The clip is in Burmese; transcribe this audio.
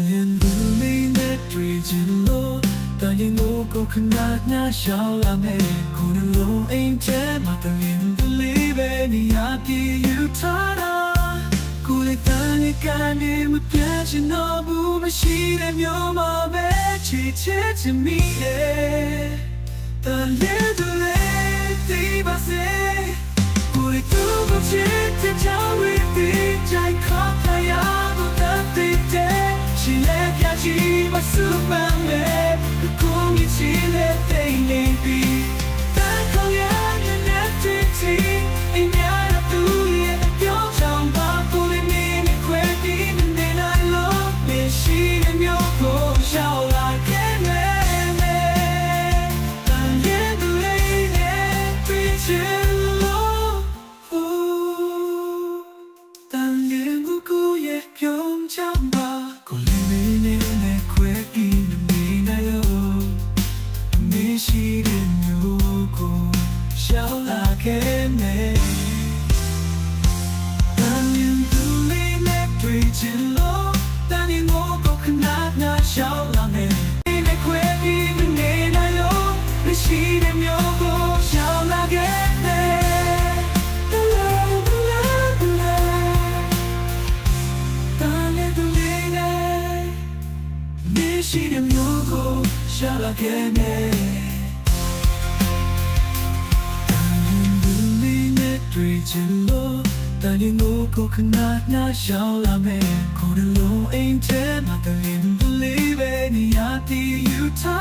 ရင်ဘူးလေးနဲ့တွေ့ချင်လို့တန်ရင်ကိုခဏညရှောင်းလာမယ်ခုနလုံးအိမ်ထဲမှာတန်ရင်ဘူးလေးပဲနေရာပြေယူထားတာကိုယ်တန်ရကနေမပြတ်ချင်တော့ဘူးမရှိတဲ့မျိုးမှာပဲချစ်ချစ်ချင်မိရဲ့တန်လေးတူလေးဒီပါစေကိုယ်တူကိုချစ်တဲ့ကြောင့်ဝိသေใจခါဖယားကိုတတ်တဲ့she let ya she my supermanကိုမြစ်ချီတဲ့တိမ်နေပြီတန်ခေါ်ရတဲ့နဲ့တီအိမ်များတူရဲ့ပြောင်းချောင်းပါကိုလေးနေခွဲပြီးနေနိုင်လို့မရှိတဲ့မျိုးကိုရှောက်လာခဲ့မယ်တန်ရဲ့သူလေးနဲ့တွေ့ချင်လို့တန်ရဲ့ကိုရဲ့ပြောင်းချောင်းပါကိုလေးနဲ့ခွဲပြီးနေနိုင်လို့မရှိတဲ့မျိုးကိုရှောက်လာခဲ့မယ်တန်ရင်သူလေးနဲ့တွေ့ချင်လို့တန်ရင်ကိုခဏညရှောက်လာမယ်နေခွဲပြီးနေနိုင်လို့မရှိတဲ့မျိုးကိုရှောက်လာခဲ့မယ်ရှိတဲ့မျိုးကိုရှာလာခဲ့မယ်တန်ရင်ဘူးလေးနဲ့တွေ့ချင်လို့တန်ရင်ကိုခဏညရှောင်းလာမယ်ခုနလုံးအိမ်ထဲမှာတန်ရင်ဘူးလေးပဲနေရာတည်ယူထား